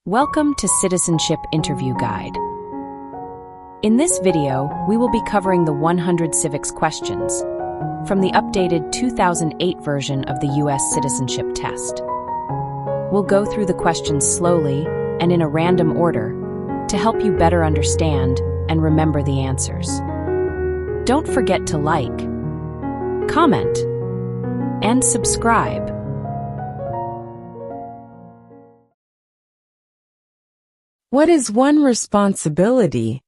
Welcome to Citizenship Interview Guide. In this video, we will be covering the 100 civics questions from the updated 2008 version of the U.S. Citizenship Test. We'll go through the questions slowly and in a random order to help you better understand and remember the answers. Don't forget to like, comment, and subscribe. What is one responsibility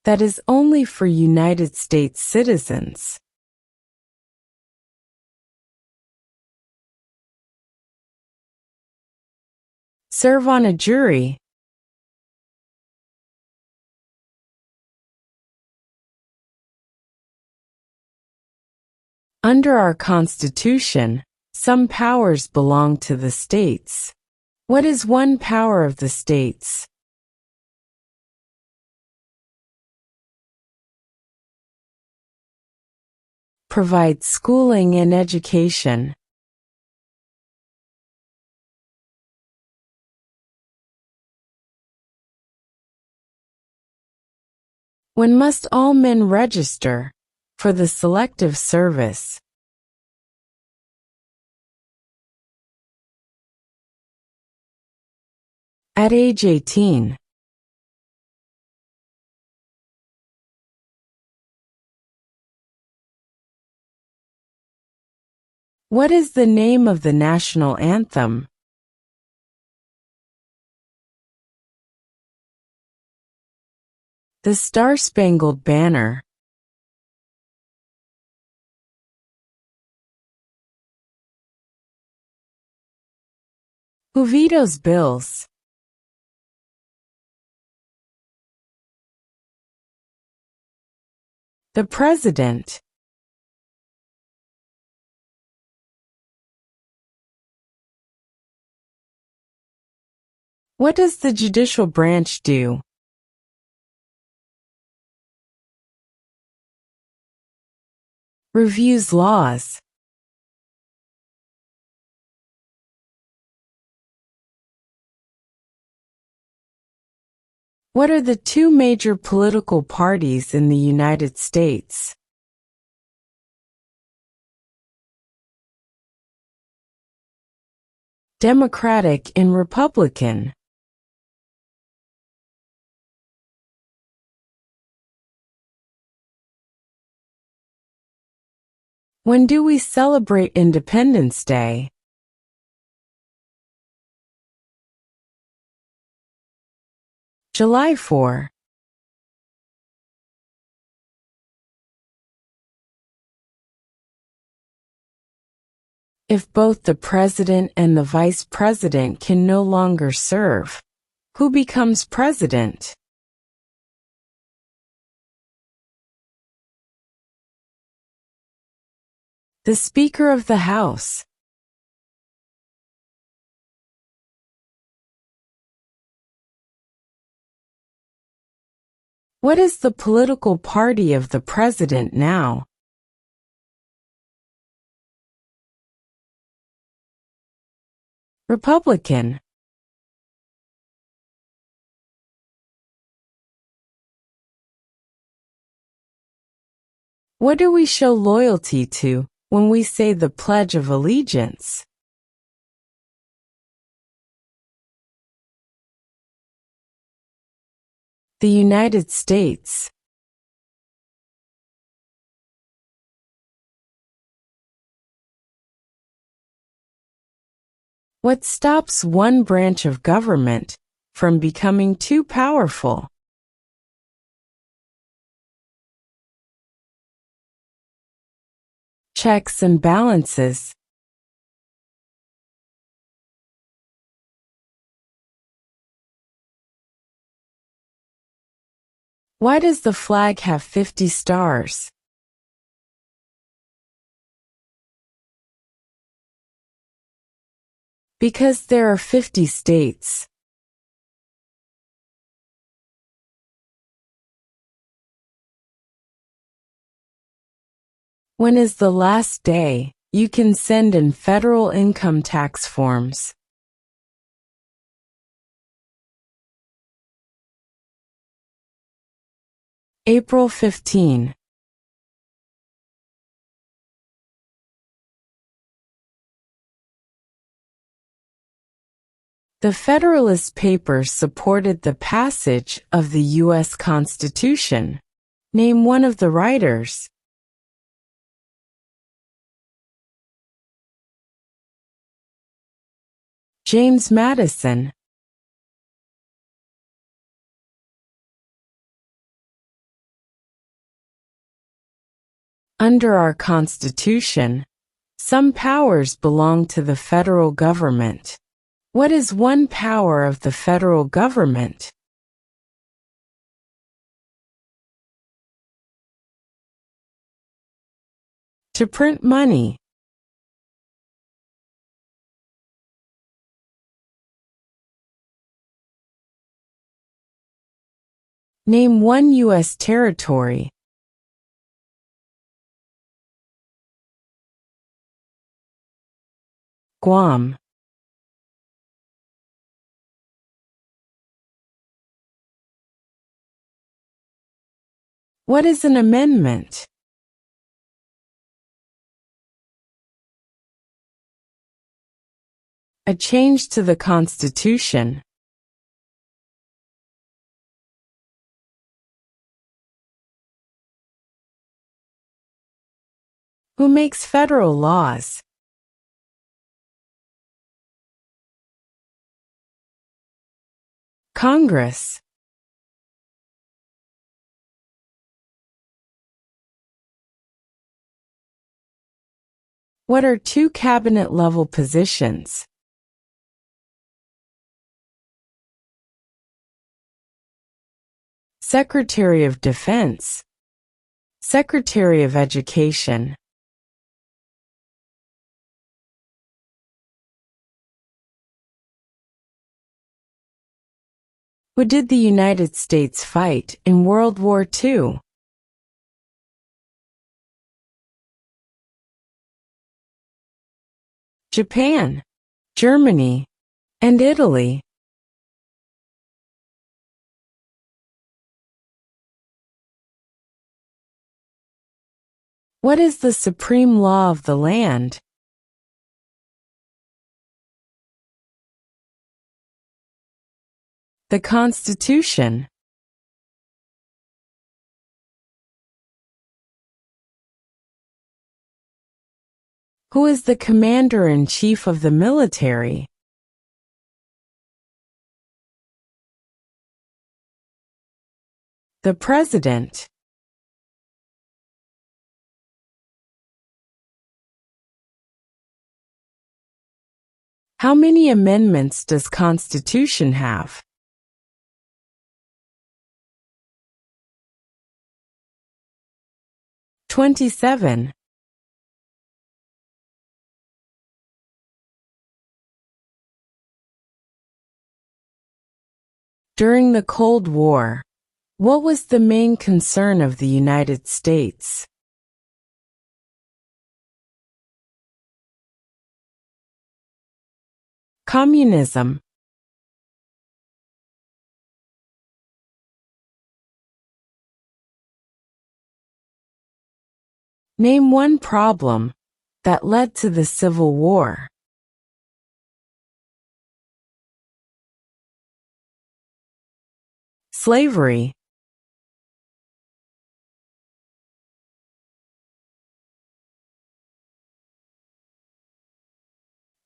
that is only for United States citizens? Serve on a jury. Under our Constitution, some powers belong to the states. What is one power of the states? Provide schooling and education. When must all men register for the Selective Service? At age 18. What is the name of the national anthem? The Star-Spangled Banner. Who vetoes bills? The President. What does the judicial branch do? Reviews laws. What are the two major political parties in the United States? Democratic and Republican. When do we celebrate Independence Day? July 4. If both the president and the vice president can no longer serve, who becomes president? The Speaker of the House. What is the political party of the president now? Republican. What do we show loyalty to when we say the Pledge of Allegiance? The United States. What stops one branch of government from becoming too powerful? Checks and balances. Why does the flag have 50 stars? Because there are 50 states. When is the last day you can send in federal income tax forms? April 15. The Federalist Papers supported the passage of the U.S. Constitution. Name one of the writers. James Madison. Under our Constitution, some powers belong to the federal government. What is one power of the federal government? To print money. Name one U.S. territory. Guam. What is an amendment? A change to the Constitution. Who makes federal laws? Congress. What are two cabinet-level positions? Secretary of Defense. Secretary of Education. Who did the United States fight in World War II? Japan, Germany, and Italy. What is the supreme law of the land? The Constitution. Who is the commander-in-chief of the military? The President. How many amendments does Constitution have? "27. During the Cold War, what was the main concern of the United States? Communism. Name one problem that led to the Civil War. Slavery.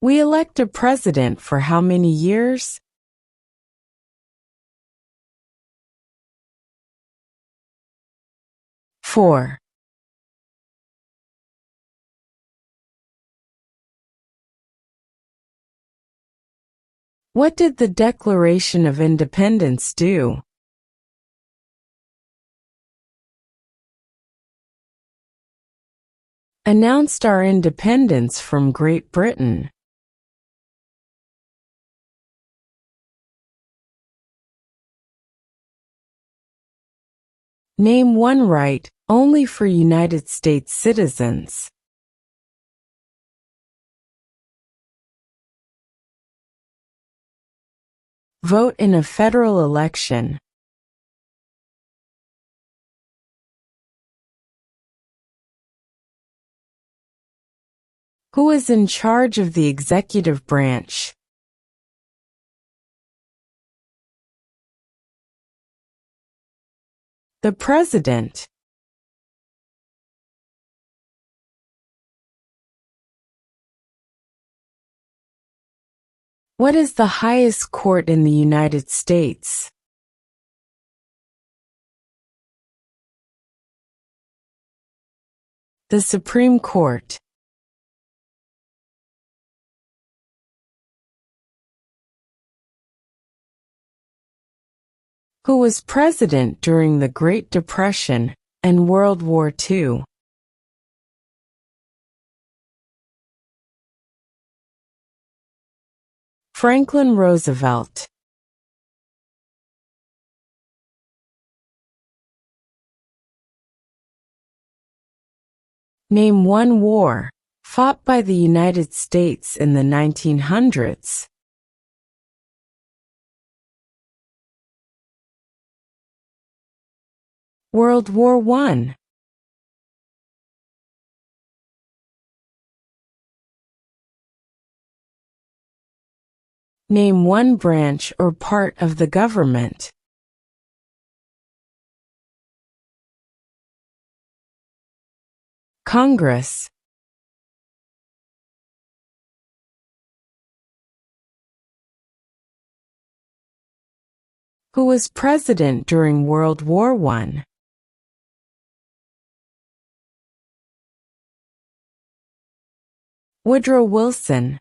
We elect a president for how many years? 4. What did the Declaration of Independence do? Announced our independence from Great Britain. Name one right only for United States citizens. Vote in a federal election. Who is in charge of the executive branch? The President. What is the highest court in the United States? The Supreme Court. Who was president during the Great Depression and World War II? Franklin Roosevelt. Name one war fought by the United States in the 1900s. World War I. Name one branch or part of the government. Congress. Who was president during World War I? Woodrow Wilson.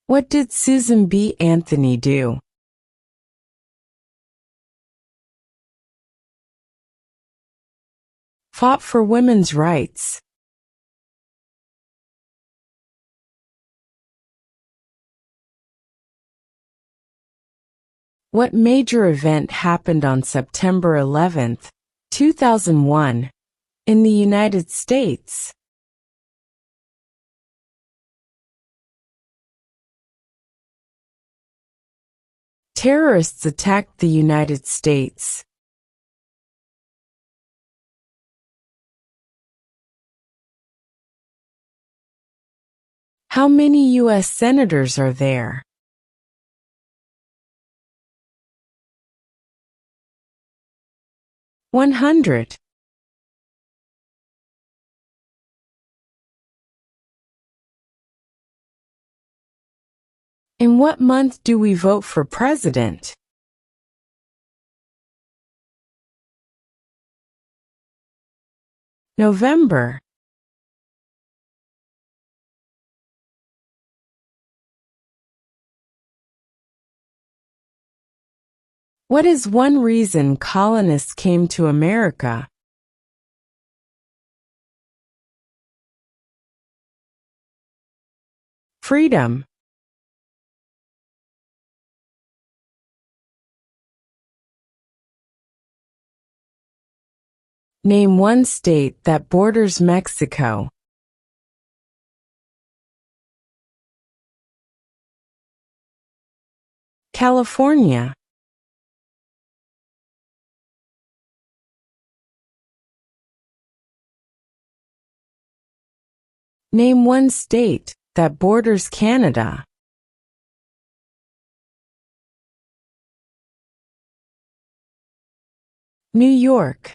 What did Susan B. Anthony do? Fought for women's rights. What major event happened on September 11, 2001, in the United States? Terrorists attacked the United States. How many U.S. senators are there? $100. In what month do we vote for president? November. What is one reason colonists came to America? Freedom. Name one state that borders Mexico. California. Name one state that borders Canada. New York.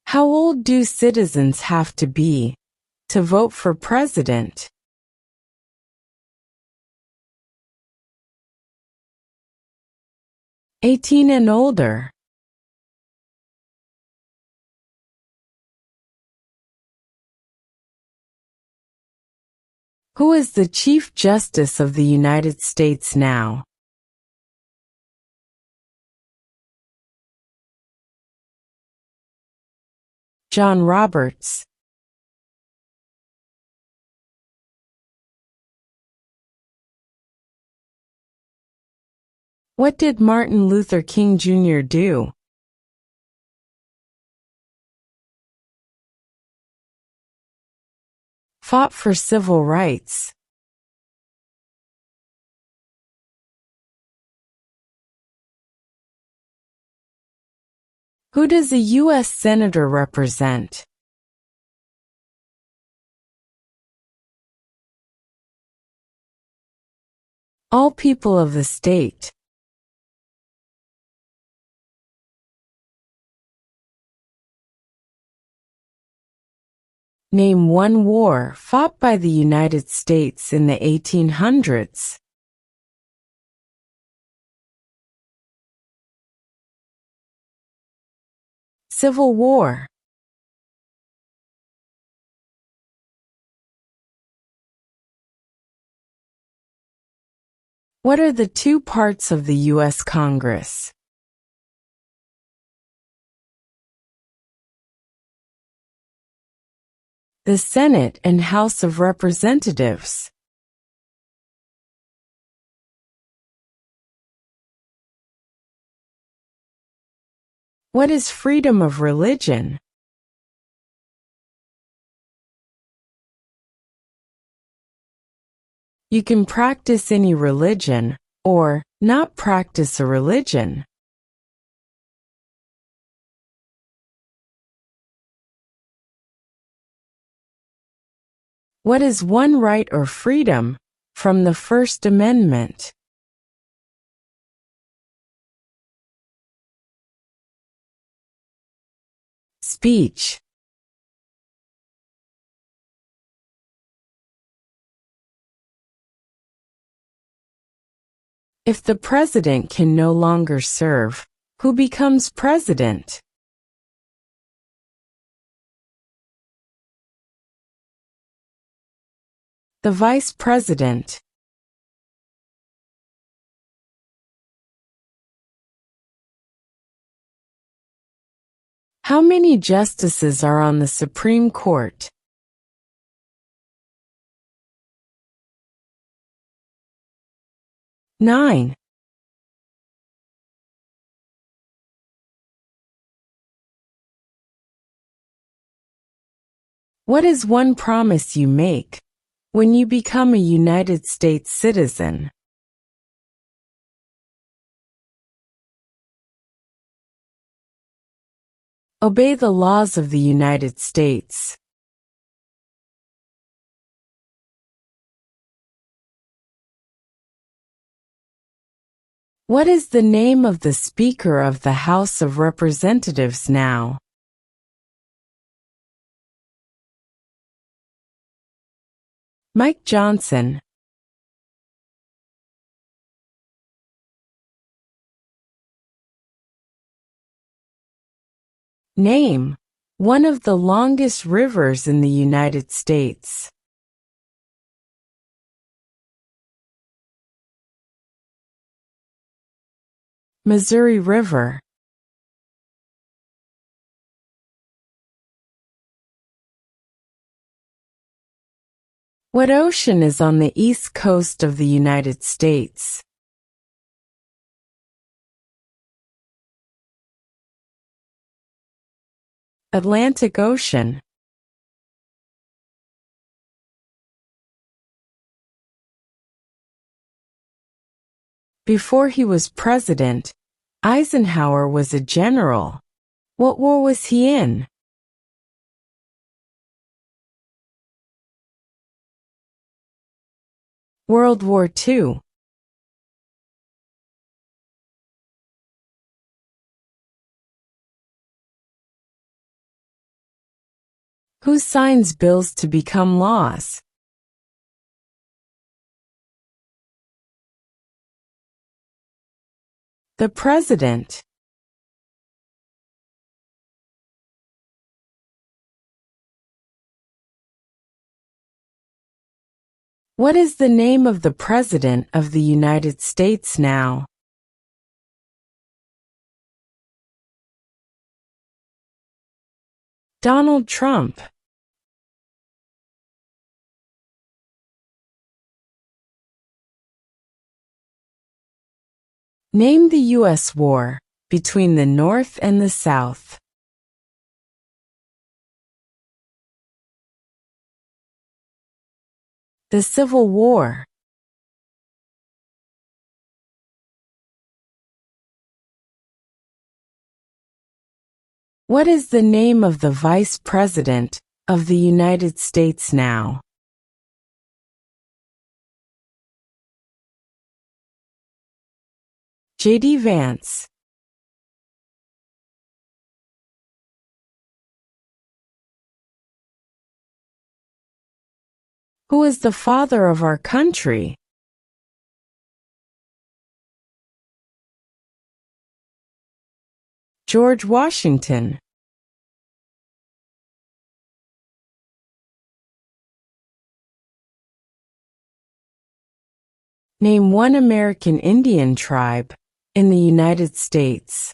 How old do citizens have to be to vote for president? 18 and older. Who is the Chief Justice of the United States now? John Roberts. What did Martin Luther King Jr. do? Fought for civil rights. Who does a U.S. Senator represent? All people of the state. Name one war fought by the United States in the 1800s. Civil War. What are the two parts of the U.S. Congress? The Senate and House of Representatives. What is freedom of religion? You can practice any religion, or not practice a religion. What is one right or freedom from the First Amendment? Speech. If the president can no longer serve, who becomes president? The vice president. How many justices are on the Supreme Court? 9. What is one promise you make when you become a United States citizen? Obey the laws of the United States. What is the name of the Speaker of the House of Representatives now? Mike Johnson. Name one of the longest rivers in the United States. Missouri River. What ocean is on the east coast of the United States? Atlantic Ocean. Before he was president, Eisenhower was a general. What war was he in? World War II. Who signs bills to become laws? The President. What is the name of the President of the United States now? Donald Trump. Name the U.S. war between the North and the South. The Civil War. What is the name of the Vice President of the United States now? J.D. Vance. Who is the father of our country? George Washington. Name one American Indian tribe in the United States.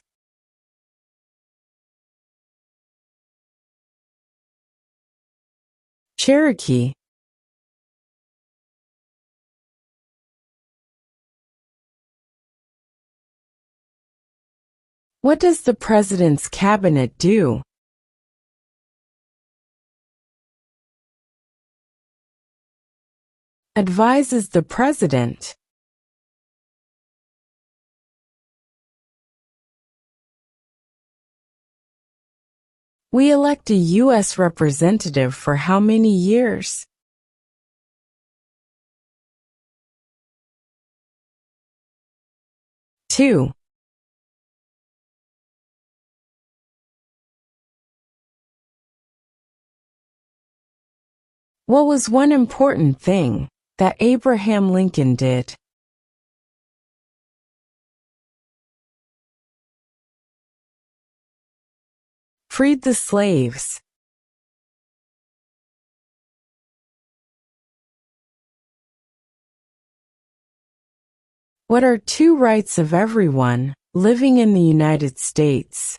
Cherokee. What does the President's Cabinet do? Advises the President. We elect a U.S. representative for how many years? Two. What was one important thing that Abraham Lincoln did? Freed the slaves. What are two rights of everyone living in the United States?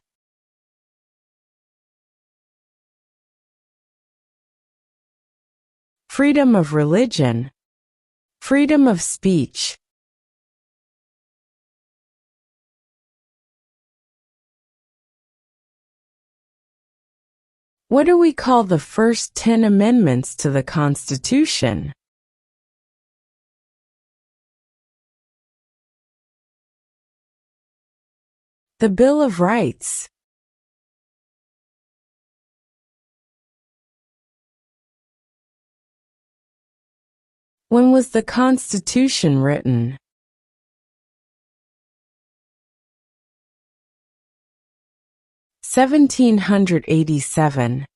Freedom of religion. Freedom of speech. What do we call the first 10 amendments to the Constitution? The Bill of Rights. When was the Constitution written? (1787).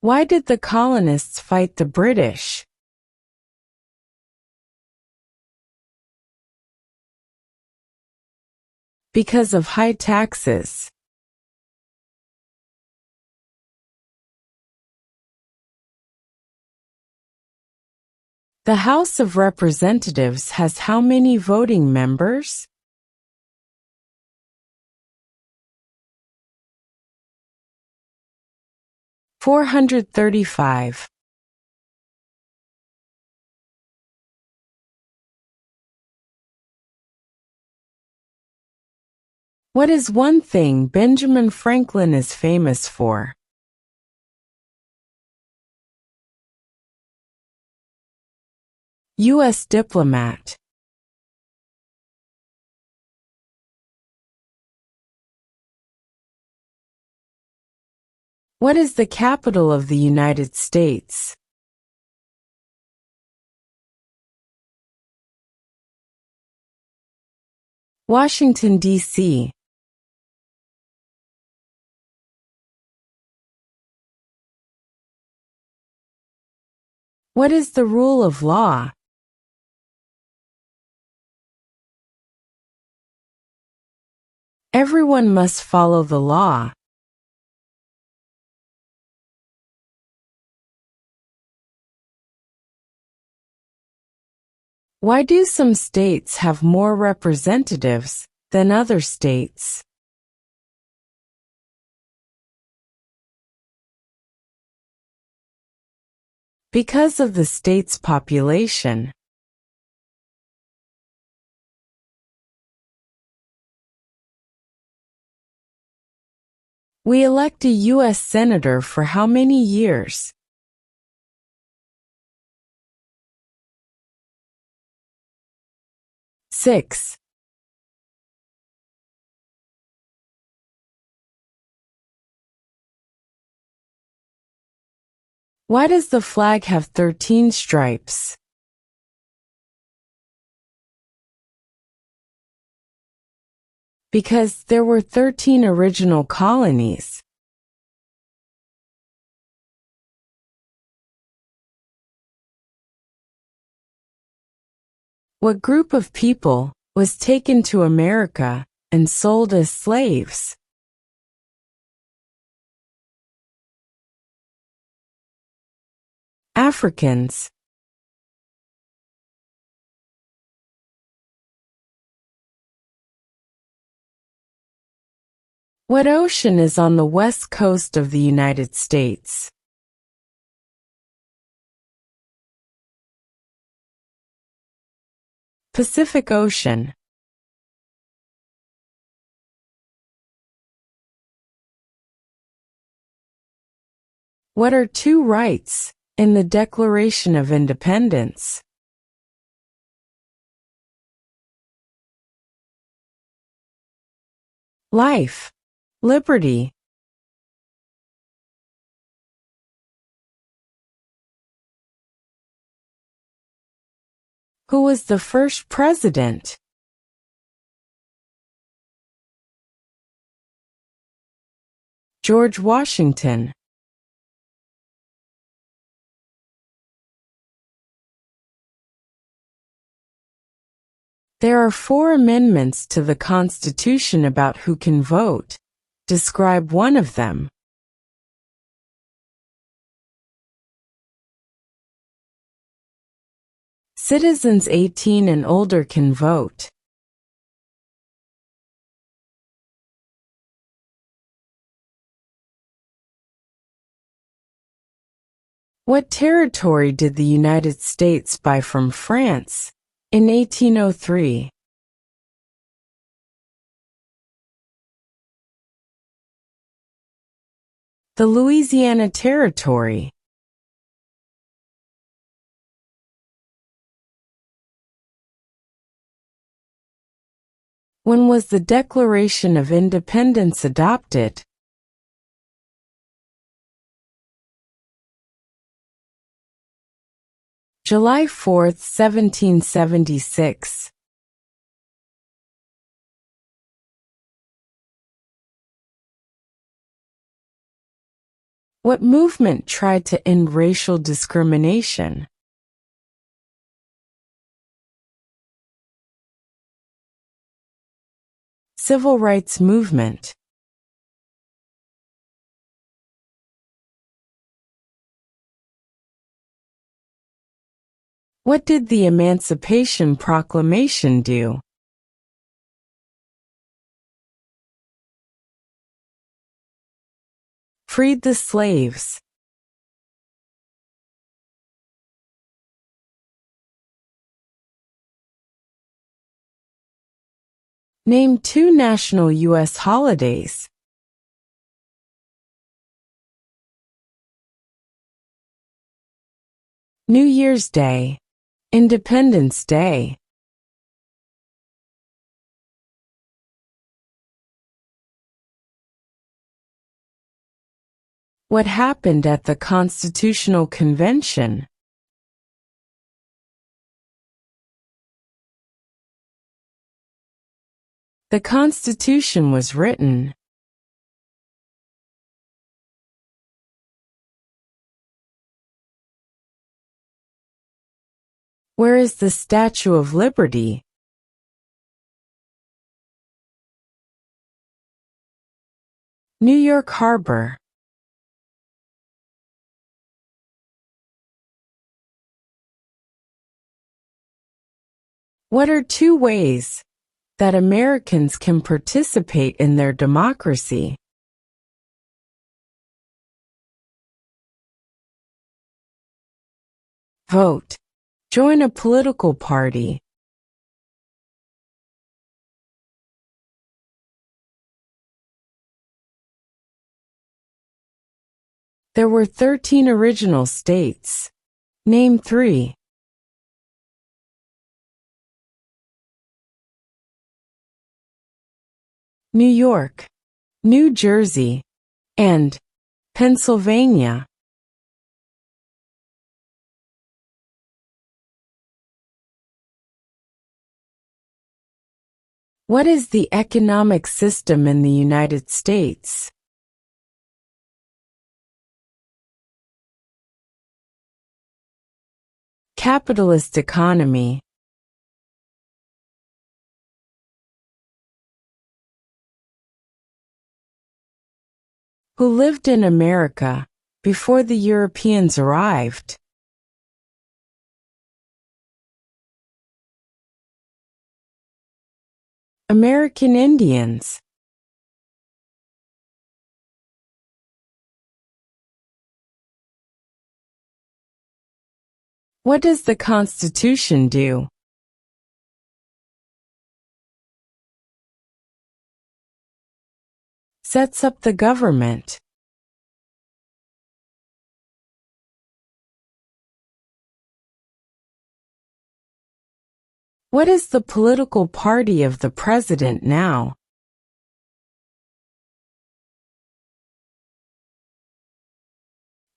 Why did the colonists fight the British? Because of high taxes. The House of Representatives has how many voting members? (435). What is one thing Benjamin Franklin is famous for? U.S. diplomat. What is the capital of the United States? Washington, D.C. What is the rule of law? Everyone must follow the law. Why do some states have more representatives than other states? Because of the state's population. We elect a U.S. Senator for how many years? 6. Why does the flag have 13 stripes? Because there were 13 original colonies. What group of people was taken to America and sold as slaves? Africans. What ocean is on the west coast of the United States? Pacific Ocean. What are two rights in the Declaration of Independence? Life, liberty. Who was the first president? George Washington. There are 4 amendments to the Constitution about who can vote. Describe one of them. Citizens 18 and older can vote. What territory did the United States buy from France in 1803? The Louisiana Territory. When was the Declaration of Independence adopted? July 4, 1776. What movement tried to end racial discrimination? Civil rights movement. What did the Emancipation Proclamation do? Freed the slaves. Name 2 national U.S. holidays. New Year's Day. Independence Day. What happened at the Constitutional Convention? The Constitution was written. Where is the Statue of Liberty? New York Harbor. What are 2 ways that Americans can participate in their democracy? Vote. Join a political party. There were 13 original states. Name 3. New York, New Jersey, and Pennsylvania. What is the economic system in the United States? Capitalist economy. Who lived in America before the Europeans arrived? American Indians. What does the Constitution do? Sets up the government. What is the political party of the president now?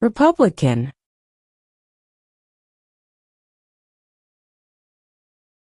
Republican.